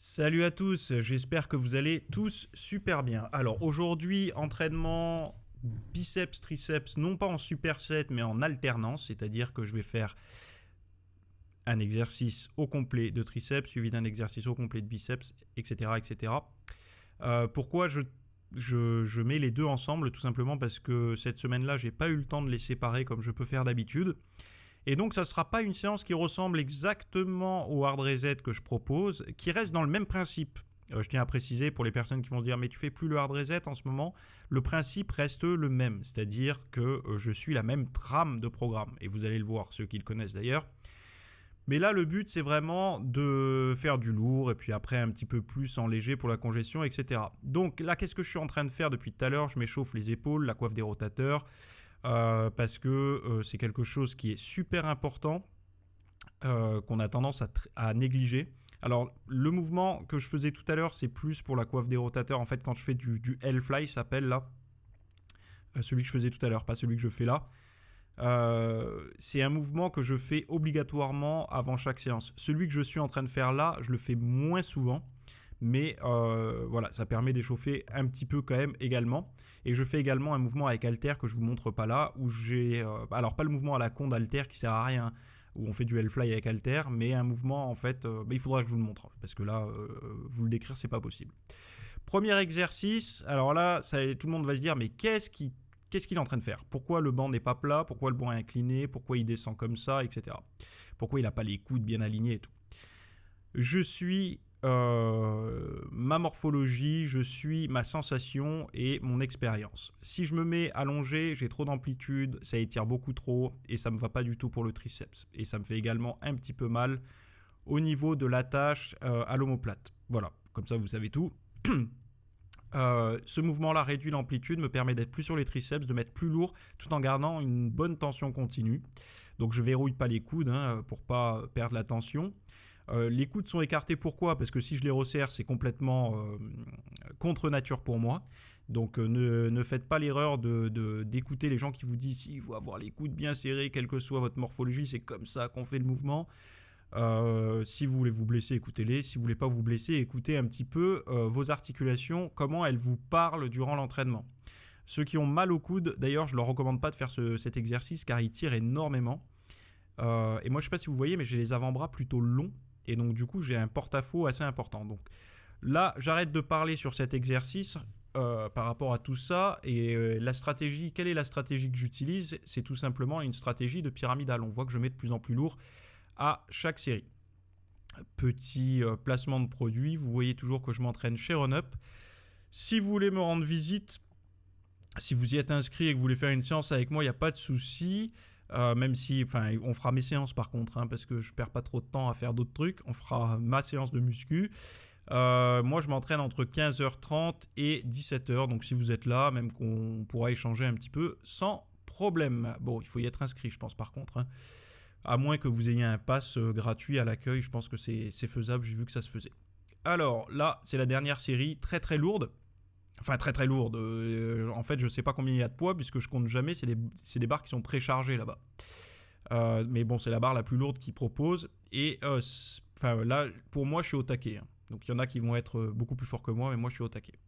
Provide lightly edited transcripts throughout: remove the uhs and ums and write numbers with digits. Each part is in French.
Salut à tous, j'espère que vous allez tous super bien. Alors aujourd'hui, entraînement biceps, triceps, non pas en superset mais en alternance, c'est-à-dire que je vais faire un exercice au complet de triceps suivi d'un exercice au complet de biceps, etc. etc. Pourquoi je mets les deux ensemble? Tout simplement parce que cette semaine-là, j'ai pas eu le temps de les séparer comme je peux faire d'habitude. Et donc ça ne sera pas une séance qui ressemble exactement au hard reset que je propose, qui reste dans le même principe. Je tiens à préciser pour les personnes qui vont dire mais tu fais plus le hard reset en ce moment, le principe reste le même, c'est-à-dire que je suis la même trame de programme, et vous allez le voir, ceux qui le connaissent d'ailleurs. Mais là le but c'est vraiment de faire du lourd et puis après un petit peu plus en léger pour la congestion, etc. Donc là qu'est-ce que je suis en train de faire depuis tout à l'heure? Je m'échauffe les épaules, la coiffe des rotateurs, parce que c'est quelque chose qui est super important, qu'on a tendance à négliger. Alors le mouvement que je faisais tout à l'heure, c'est plus pour la coiffe des rotateurs. En fait, quand je fais du L-fly, ça s'appelle là, celui que je faisais tout à l'heure, pas celui que je fais là. C'est un mouvement que je fais obligatoirement avant chaque séance. Celui que je suis en train de faire là, je le fais moins souvent, mais voilà, ça permet d'échauffer un petit peu quand même également. Et je fais également un mouvement avec halter que je vous montre pas là, où j'ai alors pas le mouvement à la con d'halter qui sert à rien, où on fait du L-fly avec halter, mais un mouvement en fait, il faudra que je vous le montre parce que là, vous le décrire c'est pas possible. Premier exercice, alors là, tout le monde va se dire mais qu'est-ce qu'il est en train de faire? Pourquoi le banc n'est pas plat? Pourquoi le banc est incliné? Pourquoi il descend comme ça, etc. Pourquoi il n'a pas les coudes bien alignés et tout? Je suis ma morphologie, je suis ma sensation et mon expérience. Si je me mets allongé, j'ai trop d'amplitude, ça étire beaucoup trop et ça me va pas du tout pour le triceps. Et ça me fait également un petit peu mal au niveau de l'attache à l'omoplate. Voilà, comme ça vous savez tout. Ce mouvement-là réduit l'amplitude, me permet d'être plus sur les triceps, de mettre plus lourd, tout en gardant une bonne tension continue. Donc je verrouille pas les coudes pour pas perdre la tension. Les coudes sont écartés, pourquoi? Parce que si je les resserre, c'est complètement contre nature pour moi. Donc ne faites pas l'erreur d'écouter les gens qui vous disent il faut avoir les coudes bien serrés, quelle que soit votre morphologie, c'est comme ça qu'on fait le mouvement. Si vous voulez vous blesser, écoutez-les. Si vous voulez pas vous blesser, écoutez un petit peu vos articulations, comment elles vous parlent durant l'entraînement. Ceux qui ont mal au coude, d'ailleurs, je leur recommande pas de faire cet exercice car il tire énormément. Et moi, je sais pas si vous voyez, mais j'ai les avant-bras plutôt longs. Et donc, du coup, j'ai un porte-à-faux assez important. Donc là, j'arrête de parler sur cet exercice par rapport à tout ça. Et la stratégie, quelle est la stratégie que j'utilise? C'est tout simplement une stratégie de pyramidale. On voit que je mets de plus en plus lourd à chaque série. Petit placement de produit, vous voyez toujours que je m'entraîne chez RunUp. Si vous voulez me rendre visite, si vous y êtes inscrit et que vous voulez faire une séance avec moi, il n'y a pas de souci. Même si, on fera mes séances par contre, parce que je perds pas trop de temps à faire d'autres trucs. On fera ma séance de muscu. Moi, je m'entraîne entre 15h30 et 17h. Donc, si vous êtes là, même qu'on pourra échanger un petit peu sans problème. Bon, il faut y être inscrit, je pense, par contre. À moins que vous ayez un pass gratuit à l'accueil, je pense que c'est faisable. J'ai vu que ça se faisait. Alors, là, c'est la dernière série, très très lourde. Enfin, très très lourde. En fait, je sais pas combien il y a de poids puisque je compte jamais. C'est des barres qui sont préchargées là-bas. Mais bon, c'est la barre la plus lourde qu'ils proposent. Et là, pour moi, je suis au taquet. Donc, il y en a qui vont être beaucoup plus forts que moi, mais moi, je suis au taquet.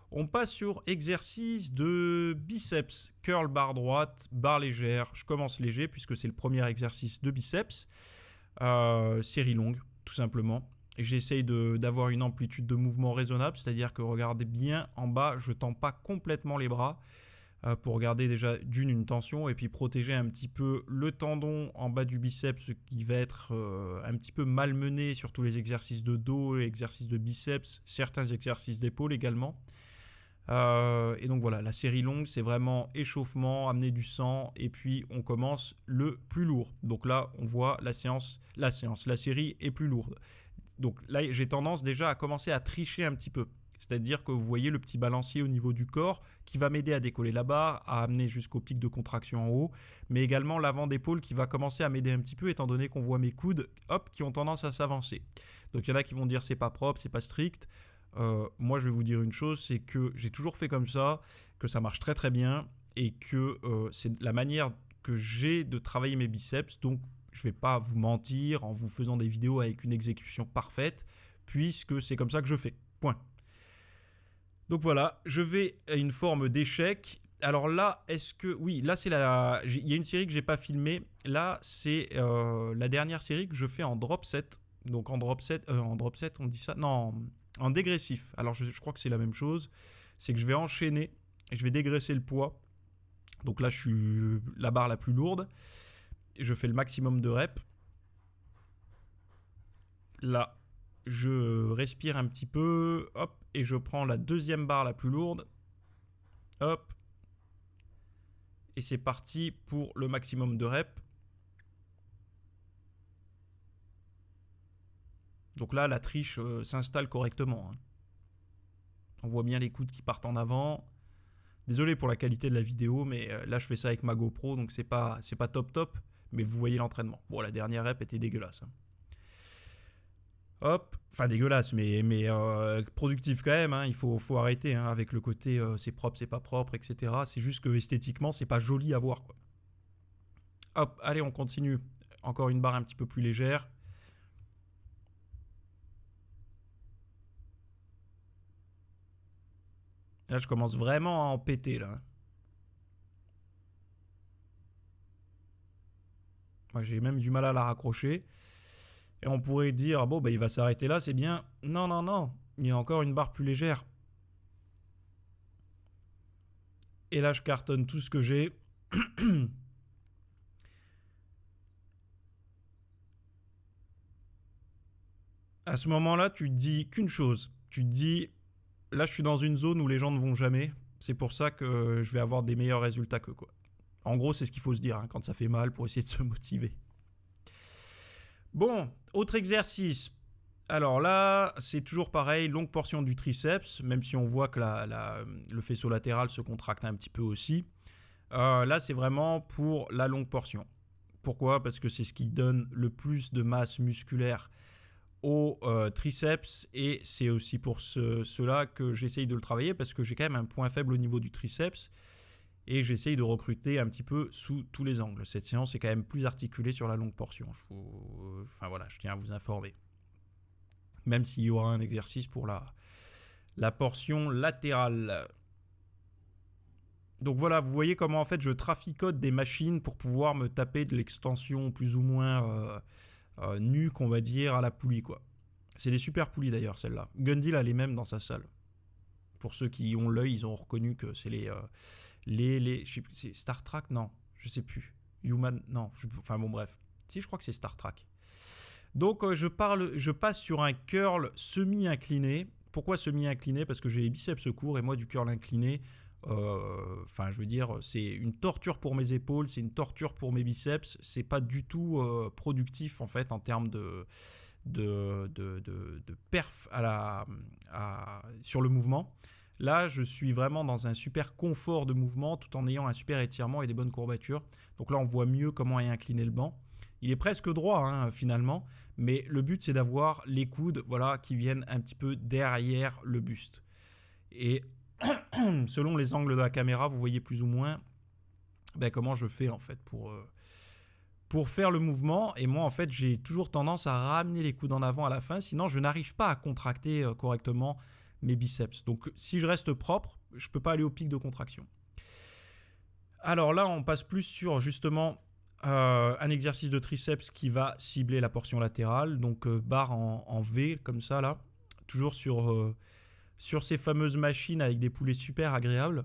On passe sur exercice de biceps. Curl barre droite, barre légère. Je commence léger puisque c'est le premier exercice de biceps. Série longue, tout simplement. J'essaye d'avoir une amplitude de mouvement raisonnable, c'est-à-dire que regardez bien en bas, je ne tends pas complètement les bras pour garder déjà une tension et puis protéger un petit peu le tendon en bas du biceps qui va être un petit peu malmené sur tous les exercices de dos, les exercices de biceps, certains exercices d'épaule également. Et donc voilà, la série longue, c'est vraiment échauffement, amener du sang, et puis on commence le plus lourd. Donc là, on voit la série est plus lourde. Donc là, j'ai tendance déjà à commencer à tricher un petit peu. C'est-à-dire que vous voyez le petit balancier au niveau du corps qui va m'aider à décoller la barre, à amener jusqu'au pic de contraction en haut, mais également l'avant d'épaule qui va commencer à m'aider un petit peu étant donné qu'on voit mes coudes qui ont tendance à s'avancer. Donc il y en a qui vont dire c'est pas propre, c'est pas strict. Moi je vais vous dire une chose, c'est que j'ai toujours fait comme ça, que ça marche très très bien et que c'est la manière que j'ai de travailler mes biceps. Donc je ne vais pas vous mentir en vous faisant des vidéos avec une exécution parfaite, puisque c'est comme ça que je fais. Point. Donc voilà, je vais à une forme d'échec. Alors là, est-ce que... Oui, là, il y a une série que j'ai pas filmée. Là, c'est la dernière série que je fais en drop set. Donc en drop set, on dit ça? Non, en dégressif. Alors je crois que c'est la même chose. C'est que je vais enchaîner et je vais dégraisser le poids. Donc là, je suis la barre la plus lourde. Et je fais le maximum de reps. Là, je respire un petit peu. Hop, et je prends la deuxième barre la plus lourde. Hop. Et c'est parti pour le maximum de reps. Donc là, la triche s'installe correctement. Hein. On voit bien les coudes qui partent en avant. Désolé pour la qualité de la vidéo, mais là, je fais ça avec ma GoPro, donc c'est pas top, mais vous voyez l'entraînement. Bon, la dernière rep était dégueulasse. Hein. Hop, enfin dégueulasse, mais productif quand même. Hein. Il faut arrêter hein, avec le côté c'est propre, c'est pas propre, etc. C'est juste que esthétiquement, c'est pas joli à voir. Quoi. Hop, allez, on continue. Encore une barre un petit peu plus légère. Là, je commence vraiment à en péter, là. Moi, j'ai même du mal à la raccrocher. Et on pourrait dire, bon, bah, il va s'arrêter là, c'est bien. Non, non, non. Il y a encore une barre plus légère. Et là, je cartonne tout ce que j'ai. À ce moment-là, tu te dis qu'une chose. Tu te dis, là, je suis dans une zone où les gens ne vont jamais. C'est pour ça que je vais avoir des meilleurs résultats que quoi. En gros, c'est ce qu'il faut se dire hein, quand ça fait mal pour essayer de se motiver. Bon, autre exercice. Alors là, c'est toujours pareil, longue portion du triceps, même si on voit que le faisceau latéral se contracte un petit peu aussi. Là, c'est vraiment pour la longue portion. Pourquoi? Parce que c'est ce qui donne le plus de masse musculaire au triceps et c'est aussi pour cela que j'essaye de le travailler parce que j'ai quand même un point faible au niveau du triceps et j'essaye de recruter un petit peu sous tous les angles. Cette séance est quand même plus articulée sur la longue portion. Enfin voilà, je tiens à vous informer. Même s'il y aura un exercice pour la portion latérale. Donc voilà, vous voyez comment en fait je traficote des machines pour pouvoir me taper de l'extension plus ou moins nuque, on va dire, à la poulie quoi. C'est des super poulies d'ailleurs celles-là. Gundil a les mêmes dans sa salle. Pour ceux qui ont l'œil, ils ont reconnu que c'est c'est Star Trek, non, je sais plus. Human, non, enfin bon bref. Si, je crois que c'est Star Trek. Donc je passe sur un curl semi-incliné. Pourquoi semi-incliné? Parce que j'ai les biceps courts et moi du curl incliné, enfin je veux dire, c'est une torture pour mes épaules, c'est une torture pour mes biceps. C'est pas du tout productif en fait en termes de perf sur le mouvement. Là, je suis vraiment dans un super confort de mouvement tout en ayant un super étirement et des bonnes courbatures. Donc là, on voit mieux comment est incliné le banc. Il est presque droit hein, finalement, mais le but c'est d'avoir les coudes voilà, qui viennent un petit peu derrière le buste. Et selon les angles de la caméra, vous voyez plus ou moins comment je fais en fait pour faire le mouvement. Et moi en fait j'ai toujours tendance à ramener les coudes en avant à la fin, sinon je n'arrive pas à contracter correctement mes biceps. Donc si je reste propre, je ne peux pas aller au pic de contraction. Alors là on passe plus sur justement un exercice de triceps qui va cibler la portion latérale, donc barre en V comme ça là, toujours sur ces fameuses machines avec des poulets super agréables.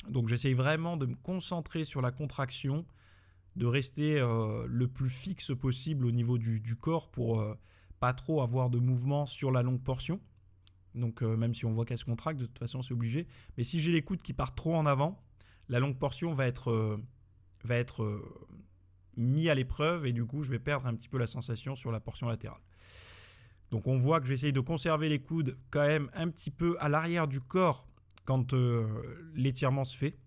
Donc j'essaye vraiment de me concentrer sur la contraction, de rester le plus fixe possible au niveau du corps pour pas trop avoir de mouvement sur la longue portion. Donc même si on voit qu'elle se contracte, de toute façon c'est obligé. Mais si j'ai les coudes qui partent trop en avant, la longue portion va être mis à l'épreuve et du coup je vais perdre un petit peu la sensation sur la portion latérale. Donc on voit que j'essaye de conserver les coudes quand même un petit peu à l'arrière du corps quand l'étirement se fait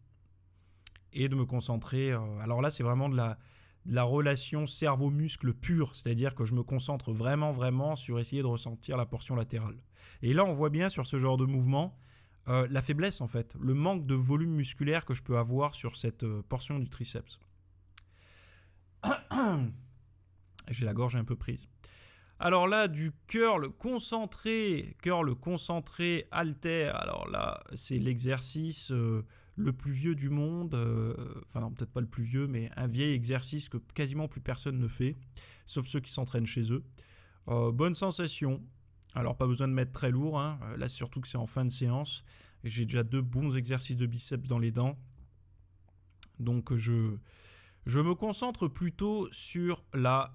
et de me concentrer. Alors là c'est vraiment de la relation cerveau-muscle pure, c'est-à-dire que je me concentre vraiment sur essayer de ressentir la portion latérale. Et là on voit bien sur ce genre de mouvement la faiblesse en fait, le manque de volume musculaire que je peux avoir sur cette portion du triceps. J'ai la gorge un peu prise. Alors là, du curl concentré haltère. Alors là, c'est l'exercice le plus vieux du monde. Enfin non, peut-être pas le plus vieux, mais un vieil exercice que quasiment plus personne ne fait, sauf ceux qui s'entraînent chez eux. Bonne sensation. Alors pas besoin de mettre très lourd, hein. Là surtout que c'est en fin de séance. J'ai déjà 2 bons exercices de biceps dans les dents. Donc je me concentre plutôt sur j'allais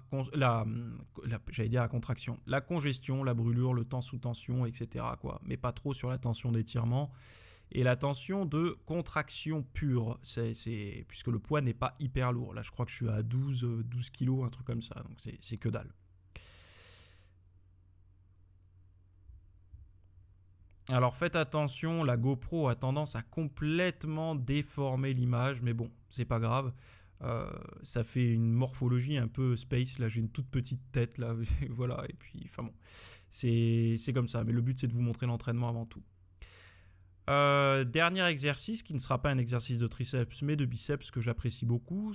dire la contraction, la congestion, la brûlure, le temps sous tension, etc., quoi. Mais pas trop sur la tension d'étirement et la tension de contraction pure. Puisque le poids n'est pas hyper lourd. Là, je crois que je suis à 12 kilos, un truc comme ça. Donc c'est que dalle. Alors faites attention, la GoPro a tendance à complètement déformer l'image, mais bon, c'est pas grave. Ça fait une morphologie un peu space. Là, j'ai une toute petite tête, là, voilà. Et puis, enfin bon, c'est comme ça. Mais le but, c'est de vous montrer l'entraînement avant tout. Dernier exercice qui ne sera pas un exercice de triceps, mais de biceps que j'apprécie beaucoup.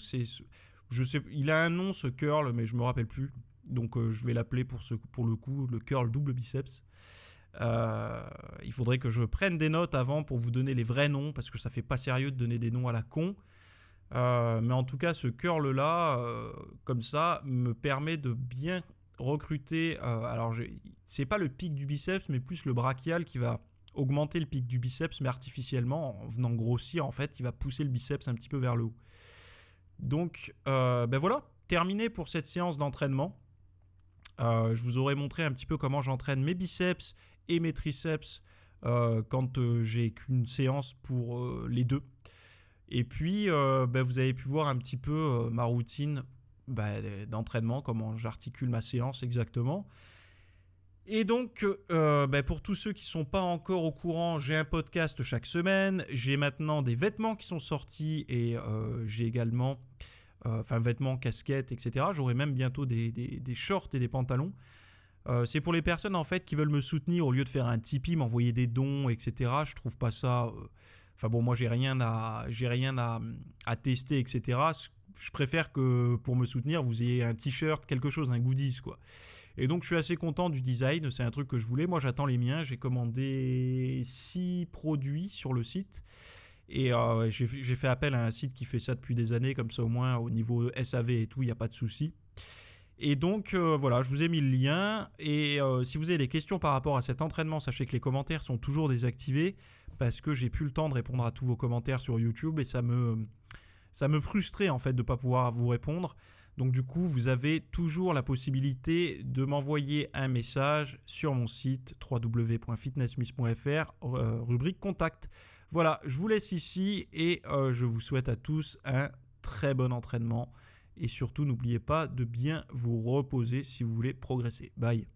Je sais, il a un nom ce curl, mais je me rappelle plus. Donc, je vais l'appeler pour le coup le curl double biceps. Il faudrait que je prenne des notes avant pour vous donner les vrais noms, parce que ça fait pas sérieux de donner des noms à la con. Mais en tout cas, ce curl là, comme ça, me permet de bien recruter. Alors, c'est pas le pic du biceps, mais plus le brachial qui va augmenter le pic du biceps, mais artificiellement, en venant grossir, en fait, il va pousser le biceps un petit peu vers le haut. Donc, ben voilà, terminé pour cette séance d'entraînement. Je vous aurais montré un petit peu comment j'entraîne mes biceps et mes triceps quand j'ai qu'une séance pour les deux. Et puis, vous avez pu voir un petit peu ma routine d'entraînement, comment j'articule ma séance exactement. Et donc, pour tous ceux qui ne sont pas encore au courant, j'ai un podcast chaque semaine. J'ai maintenant des vêtements qui sont sortis et j'ai également vêtements, casquettes, etc. J'aurai même bientôt des shorts et des pantalons. C'est pour les personnes en fait qui veulent me soutenir au lieu de faire un Tipeee, m'envoyer des dons, etc. Je trouve pas ça. Moi j'ai rien à tester, etc. Je préfère que pour me soutenir, vous ayez un t-shirt, quelque chose, un goodies, quoi. Et donc je suis assez content du design, c'est un truc que je voulais. Moi j'attends les miens, j'ai commandé 6 produits sur le site. Et j'ai fait appel à un site qui fait ça depuis des années, comme ça au moins au niveau SAV et tout, il n'y a pas de souci. Et donc voilà, je vous ai mis le lien. Et si vous avez des questions par rapport à cet entraînement, sachez que les commentaires sont toujours désactivés parce que j'ai plus le temps de répondre à tous vos commentaires sur YouTube et ça me frustrait en fait de ne pas pouvoir vous répondre. Donc du coup, vous avez toujours la possibilité de m'envoyer un message sur mon site www.fitnessmiss.fr, rubrique contact. Voilà, je vous laisse ici et je vous souhaite à tous un très bon entraînement. Et surtout, n'oubliez pas de bien vous reposer si vous voulez progresser. Bye.